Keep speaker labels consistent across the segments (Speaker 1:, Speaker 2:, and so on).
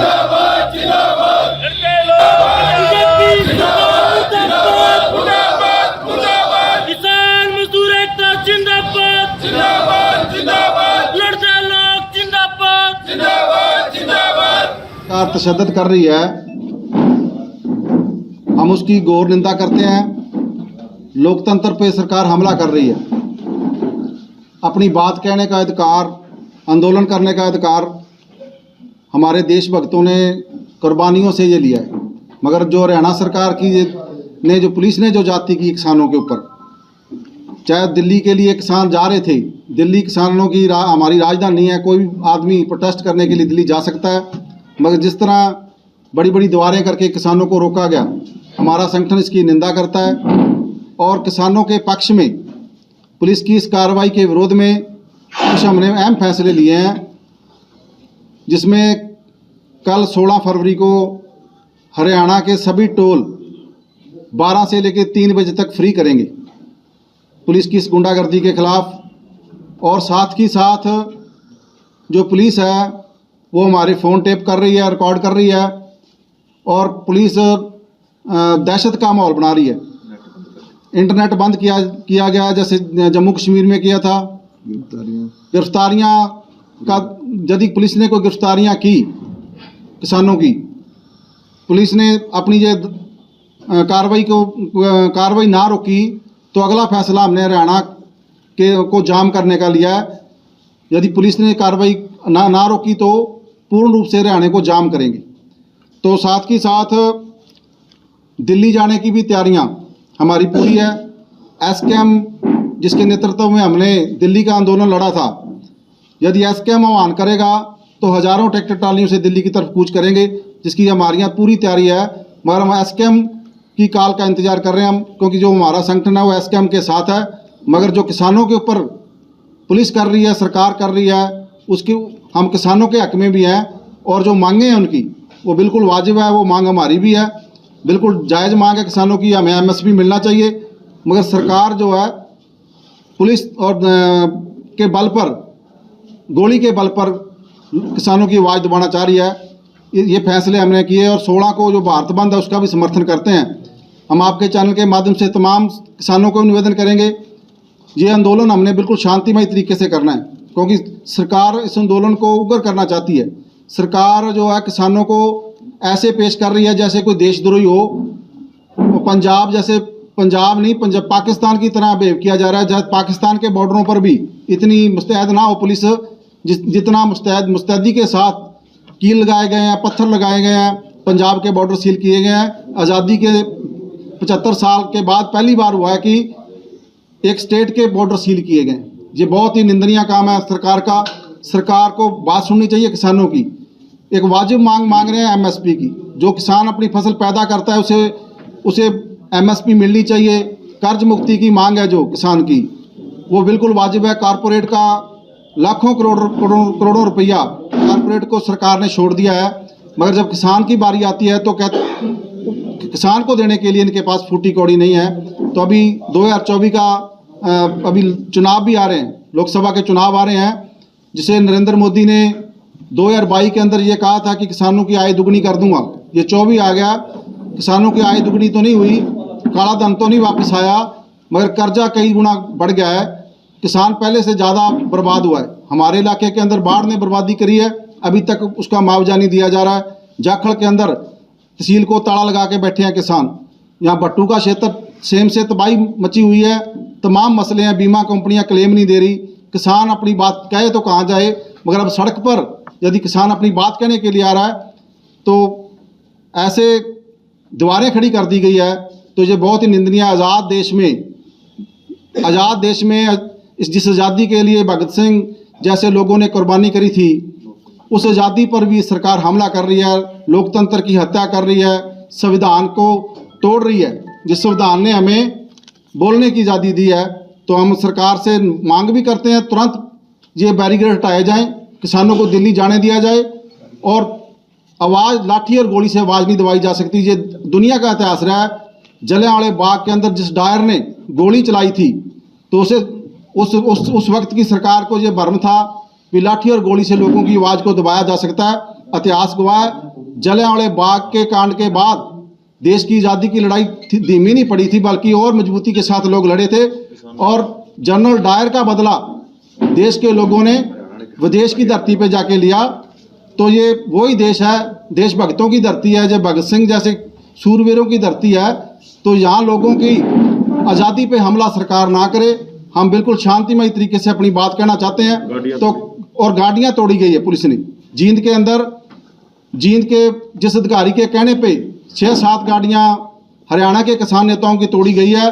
Speaker 1: जिंदाबाद जिंदाबाद
Speaker 2: लड़के लोग जिंदाबाद जिंदाबाद
Speaker 1: मुर्दाबाद
Speaker 2: किसान मजदूर एकता जिंदाबाद
Speaker 1: जिंदाबाद जिंदाबाद
Speaker 2: लड़के लोग जिंदाबाद
Speaker 1: जिंदाबाद जिंदाबाद
Speaker 3: सरकार तशद्दुद कर रही है, हम उसकी घोर निंदा करते हैं। लोकतंत्र पे सरकार हमला कर रही है। अपनी बात कहने का अधिकार, आंदोलन करने का अधिकार हमारे देशभक्तों ने कुर्बानियों से ये लिया है, मगर जो हरियाणा सरकार की ने जो पुलिस ने जो जाति की किसानों के ऊपर, चाहे दिल्ली के लिए किसान जा रहे थे, दिल्ली किसानों की हमारी राजधानी है, कोई भी आदमी प्रोटेस्ट करने के लिए दिल्ली जा सकता है, मगर जिस तरह बड़ी बड़ी दीवारें करके किसानों को रोका गया, हमारा संगठन इसकी निंदा करता है। और किसानों के पक्ष में पुलिस की इस कार्रवाई के विरोध में कुछ हमने अहम फैसले लिए हैं, जिसमें कल 16 फरवरी को हरियाणा के सभी टोल 12 से लेकर 3 बजे तक फ्री करेंगे पुलिस की इस गुंडागर्दी के खिलाफ। और साथ ही साथ जो पुलिस है वो हमारे फ़ोन टेप कर रही है, रिकॉर्ड कर रही है, और पुलिस दहशत का माहौल बना रही है। इंटरनेट बंद किया गया, जैसे जम्मू कश्मीर में किया था। गिरफ्तारियाँ का यदि पुलिस ने कोई गिरफ्तारियाँ की किसानों की, पुलिस ने अपनी ये कार्रवाई ना रोकी, तो अगला फैसला हमने हरियाणा को जाम करने का लिया है। यदि पुलिस ने कार्रवाई ना रोकी तो पूर्ण रूप से हरियाणा को जाम करेंगे। तो साथ ही साथ दिल्ली जाने की भी तैयारियां हमारी पूरी है। एसकेएम जिसके नेतृत्व में हमने दिल्ली का आंदोलन लड़ा था, यदि एसकेएम आह्वान करेगा तो हज़ारों ट्रैक्टर ट्रालियों से दिल्ली की तरफ कूच करेंगे, जिसकी हमारी पूरी तैयारी है। मगर हम एसकेएम की कॉल का इंतज़ार कर रहे हैं हम, क्योंकि जो हमारा संगठन है वो एसकेएम के साथ है। मगर जो किसानों के ऊपर पुलिस कर रही है, सरकार कर रही है, उसकी हम किसानों के हक में भी हैं, और जो मांगे हैं उनकी वो बिल्कुल वाजिब है। वो मांग हमारी भी है, बिल्कुल जायज़ मांग है किसानों की, हमें एमएसपी मिलना चाहिए। मगर सरकार जो है पुलिस और के बल पर, गोली के बल पर किसानों की आवाज़ दबाना चाह रही है। ये फैसले हमने किए, और 16 को जो भारत बंद है उसका भी समर्थन करते हैं। हम आपके चैनल के माध्यम से तमाम किसानों को निवेदन करेंगे, ये आंदोलन हमने बिल्कुल शांतिमय तरीके से करना है, क्योंकि सरकार इस आंदोलन को उग्र करना चाहती है। सरकार जो है किसानों को ऐसे पेश कर रही है जैसे कोई देशद्रोही हो। पंजाब जैसे, पंजाब नहीं, पंजाब पाकिस्तान की तरह बिहेव किया जा रहा है, जहाँ पाकिस्तान के बॉर्डरों पर भी इतनी मुस्तैद ना हो पुलिस, जितना मुस्तैदी के साथ कील लगाए गए हैं, पत्थर लगाए गए हैं, पंजाब के बॉर्डर सील किए गए हैं। आज़ादी के 75 साल के बाद पहली बार हुआ है कि एक स्टेट के बॉर्डर सील किए गए। ये बहुत ही निंदनीय काम है सरकार का। सरकार को बात सुननी चाहिए किसानों की। एक वाजिब मांग रहे हैं एमएसपी की। जो किसान अपनी फसल पैदा करता है उसे एमएसपी मिलनी चाहिए। कर्ज मुक्ति की मांग है जो किसान की, वो बिल्कुल वाजिब है। कारपोरेट का लाखों करोड़ों रुपया कारपोरेट को सरकार ने छोड़ दिया है, मगर जब किसान की बारी आती है तो किसान को देने के लिए इनके पास फूटी कौड़ी नहीं है। तो अभी 2024 का अभी चुनाव भी आ रहे हैं, लोकसभा के चुनाव आ रहे हैं, जिसे नरेंद्र मोदी ने 2022 के अंदर ये कहा था कि किसानों की आय दुगनी कर दूंगा। ये 24 आ गया, किसानों की आय दुगनी तो नहीं हुई, काला धन तो नहीं वापस आया, मगर कर्जा कई गुना बढ़ गया है। किसान पहले से ज़्यादा बर्बाद हुआ है। हमारे इलाके के अंदर बाढ़ ने बर्बादी करी है, अभी तक उसका मुआवजा नहीं दिया जा रहा है। जाखड़ के अंदर तहसील को ताला लगा के बैठे हैं किसान। यहाँ भट्टू का क्षेत्र सेम से तबाही मची हुई है। तमाम मसले हैं, बीमा कंपनियां क्लेम नहीं दे रही। किसान अपनी बात कहे तो कहाँ जाए, मगर अब सड़क पर यदि किसान अपनी बात कहने के लिए आ रहा है तो ऐसे दीवारें खड़ी कर दी गई है। तो ये बहुत ही निंदनीय। आज़ाद देश में जिस आज़ादी के लिए भगत सिंह जैसे लोगों ने कुर्बानी करी थी, उस आज़ादी पर भी सरकार हमला कर रही है, लोकतंत्र की हत्या कर रही है, संविधान को तोड़ रही है। जिस संविधान ने हमें बोलने की आज़ादी दी है, तो हम सरकार से मांग भी करते हैं तुरंत ये बैरिकेड हटाए जाएं, किसानों को दिल्ली जाने दिया जाए, और आवाज़ लाठी और गोली से आवाज़ नहीं दबाई जा सकती। ये दुनिया का इतिहास रहा है। जलियांवाले बाग के अंदर जिस डायर ने गोली चलाई थी, तो उस वक्त की सरकार को ये भ्रम था कि लाठी और गोली से लोगों की आवाज़ को दबाया जा सकता है। इतिहास गवाह है जलियांवाले बाग के कांड के बाद देश की आज़ादी की लड़ाई धीमी नहीं पड़ी थी, बल्कि और मजबूती के साथ लोग लड़े थे। और जनरल डायर का बदला देश के लोगों ने विदेश की धरती पे जाके लिया। तो ये वही देश है, देशभक्तों की धरती है, जो भगत सिंह जैसे सूरवीरों की धरती है। तो यहाँ लोगों की आज़ादी पे हमला सरकार ना करे। हम बिल्कुल शांतिमय तरीके से अपनी बात कहना चाहते हैं। तो और गाड़ियाँ तोड़ी गई है पुलिस ने जींद के अंदर। जींद के जिस अधिकारी के कहने पे 6-7 गाड़ियाँ हरियाणा के किसान नेताओं की तोड़ी गई है,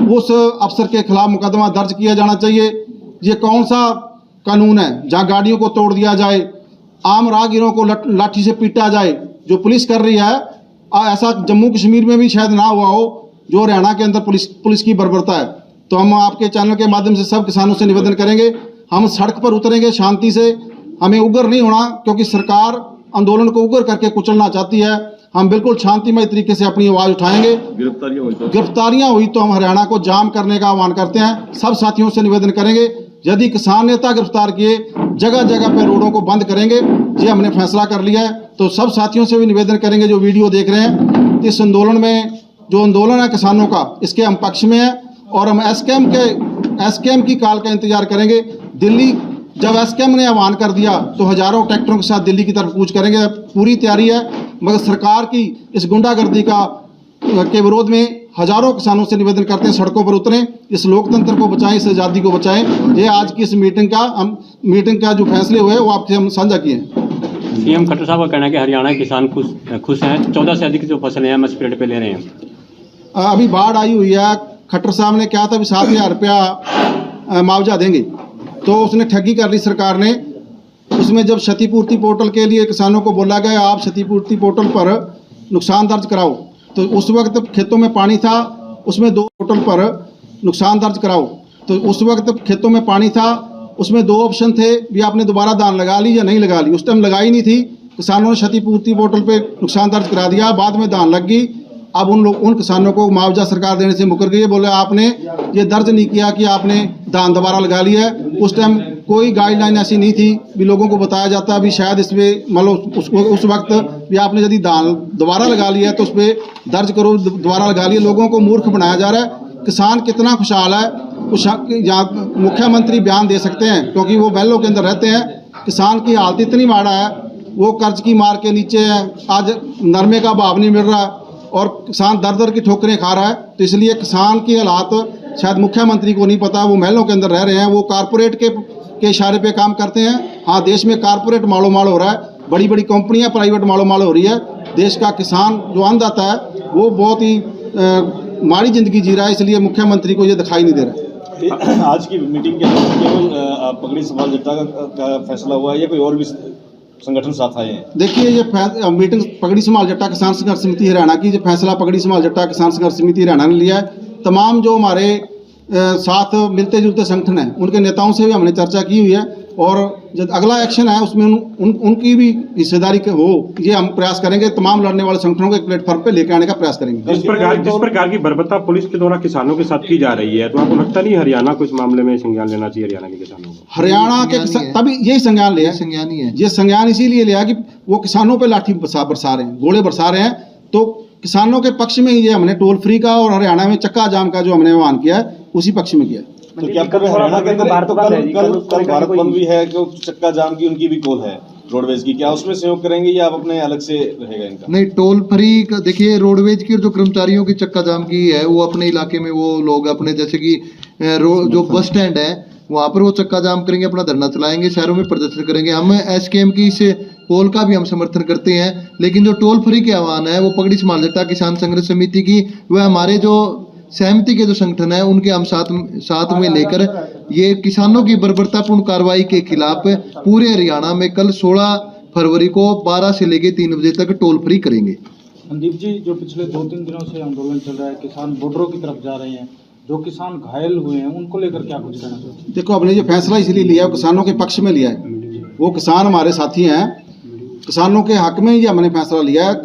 Speaker 3: उस अफसर के खिलाफ मुकदमा दर्ज किया जाना चाहिए। ये कौन सा कानून है जहाँ गाड़ियों को तोड़ दिया जाए, आम राहगीरों को लाठी से पीटा जाए, जो पुलिस कर रही है। ऐसा जम्मू कश्मीर में भी शायद ना हुआ हो, जो हरियाणा के अंदर पुलिस की बर्बरता है। तो हम आपके चैनल के माध्यम से सब किसानों से निवेदन करेंगे, हम सड़क पर उतरेंगे शांति से। हमें उग्र नहीं होना, क्योंकि सरकार आंदोलन को उग्र करके कुचलना चाहती है। हम बिल्कुल शांतिमय तरीके से अपनी आवाज़ उठाएंगे। गिरफ्तारियां हुई तो हम हरियाणा को जाम करने का आह्वान करते हैं। सब साथियों से निवेदन करेंगे, यदि किसान नेता गिरफ्तार किए, जगह जगह पर रोडों को बंद करेंगे। ये हमने फैसला कर लिया है। तो सब साथियों से भी निवेदन करेंगे जो वीडियो देख रहे हैं, इस आंदोलन में जो आंदोलन है किसानों का, इसके हम पक्ष में हैं। और हम एसकेएम की कॉल का इंतजार करेंगे। दिल्ली जब एसकेएम ने आह्वान कर दिया तो हजारों ट्रैक्टरों के साथ दिल्ली की तरफ कूच करेंगे। पूरी तैयारी है, मगर सरकार की इस गुंडागर्दी के विरोध में हजारों किसानों से निवेदन करते हैं, सड़कों पर उतरें, इस लोकतंत्र को बचाएं, इस आज़ादी को बचाएं। ये आज की इस मीटिंग का जो फैसले हुए वो आपसे हम साझा किए हैं।
Speaker 4: सीएम खट्टर साहब का कहना है कि हरियाणा के किसान खुश हैं, 14 से अधिक जो फसलें हैं एमएसपी रेट पे ले रहे हैं।
Speaker 3: अभी बाढ़ आई हुई है, खट्टर साहब ने कहा था भी 7,000 रुपया मुआवजा देंगे, तो उसने ठगी कर ली सरकार ने। उसमें जब क्षतिपूर्ति पोर्टल के लिए किसानों को बोला गया आप क्षतिपूर्ति पोर्टल पर नुकसान दर्ज कराओ, तो उस वक्त खेतों में पानी था, उसमें 2 पोर्टल पर नुकसान दर्ज कराओ। तो उस वक्त खेतों में पानी था, उसमें 2 ऑप्शन थे, भी आपने दोबारा दान लगा ली या नहीं लगा ली। उस टाइम लगाई नहीं थी, किसानों ने क्षतिपूर्ति पोर्टल पे नुकसान दर्ज करा दिया, बाद में दान लग गई। अब उन किसानों को मुआवजा सरकार देने से मुकर गई है। बोले आपने ये दर्ज नहीं किया कि आपने दान दोबारा लगा लिया है। उस टाइम कोई गाइडलाइन ऐसी नहीं थी भी लोगों को बताया जाता भी शायद इसमें मतलब उस वक्त भी आपने यदि दान दोबारा लगा लिया है तो उस पर दर्ज करो, दोबारा लगा लिया। लोगों को मूर्ख बनाया जा रहा है। किसान कितना खुशहाल है, यहाँ मुख्यमंत्री बयान दे सकते हैं, क्योंकि वो बैलों के अंदर रहते हैं। किसान की हालत इतनी माड़ा है, वो कर्ज की मार के नीचे है, आज नरमे का भाव नहीं मिल रहा और किसान दर दर की ठोकरें खा रहा है। तो इसलिए किसान की हालात शायद मुख्यमंत्री को नहीं पता, वो महलों के अंदर रह रहे हैं, वो कारपोरेट के इशारे पे काम करते हैं। हाँ, देश में कारपोरेट मालो माल हो रहा है, बड़ी बड़ी कंपनियां प्राइवेट मालो माल हो रही है। देश का किसान जो अन्नदाता है वो बहुत ही माड़ी जिंदगी जी रहा है, इसलिए मुख्यमंत्री को ये दिखाई नहीं दे रहा है।
Speaker 5: आज की मीटिंग के अंदर केवल पगड़ी समाज जट्टा का फैसला हुआ है या कोई और भी संगठन साथ आए हैं? देखिए,
Speaker 3: ये मीटिंग पगड़ी समाज जट्टा किसान संघर्ष समिति हरियाणा की, जो फैसला पगड़ी समाज जट्टा किसान संघर्ष समिति हरियाणा ने लिया है। तमाम जो हमारे साथ मिलते जुलते संगठन हैं उनके नेताओं से भी हमने चर्चा की हुई है, और जब अगला एक्शन है उसमें उनकी भी हिस्सेदारी हो, ये हम प्रयास करेंगे। तमाम लड़ने वाले संगठनों को एक प्लेटफॉर्म पे लेकर आने का प्रयास करेंगे।
Speaker 6: जिस प्रकार की बर्बरता पुलिस के द्वारा किसानों के साथ की जा रही है, तो आपको लगता नहीं हरियाणा को इस मामले में संज्ञान लेना चाहिए? हरियाणा के किसानों को,
Speaker 3: हरियाणा के किसान तभी यही संज्ञान लिया, संज्ञान ही है ये। संज्ञान इसीलिए लिया कि वो किसानों पे लाठी बरसा रहे हैं, गोले बरसा रहे हैं। तो किसानों के पक्ष में ही ये हमने टोल फ्री का और हरियाणा में चक्का जाम का जो हमने आह्वान किया है उसी पक्ष में किया।
Speaker 5: तो क्या हरियाणा के अंदर कल भारत बंद भी है, जो चक्का जाम की उनकी भी कॉल है रोडवेज की, क्या उसमें सहयोग करेंगे या आप अपने अलग से रहेगा इनका?
Speaker 7: नहीं, टोल फ्री का देखिए, रोडवेज की और जो कर्मचारियों की चक्का जाम की है वो अपने इलाके में वो लोग अपने जैसे कि जो बस स्टैंड है वहाँ पर वो चक्का जाम करेंगे, अपना धरना चलाएंगे, शहरों में प्रदर्शन करेंगे। हम एसकेएम की इस कॉल का भी हम समर्थन करते हैं, लेकिन जो टोल फ्री के आह्वान है वो पगड़ी समाज जट्टा किसान संघर्ष समिति की, वह हमारे जो सहमति के जो संगठन है उनके हम साथ में लेकर ये किसानों की बर्बरतापूर्ण कार्रवाई के खिलाफ पूरे हरियाणा में कल 16 फरवरी को 12 से लेकर 3 बजे तक टोल फ्री करेंगे।
Speaker 8: संदीप जी, जो पिछले 2-3 दिनों से आंदोलन चल रहा है, किसान बॉर्डरों की तरफ जा रहे हैं, जो किसान घायल हुए हैं उनको लेकर क्या कुछ कहना चाहते हैं?
Speaker 3: देखो, हमने ये फैसला इसलिए लिया है, किसानों के पक्ष में लिया है। वो किसान हमारे साथी हैं, किसानों के हक में ही हमने फैसला लिया है,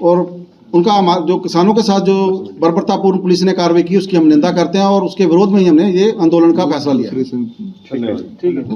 Speaker 3: और उनका जो किसानों के साथ जो बर्बरतापूर्ण पुलिस ने कार्रवाई की उसकी हम निंदा करते हैं, और उसके विरोध में ही हमने ये आंदोलन का फैसला लिया।
Speaker 5: ठीक है।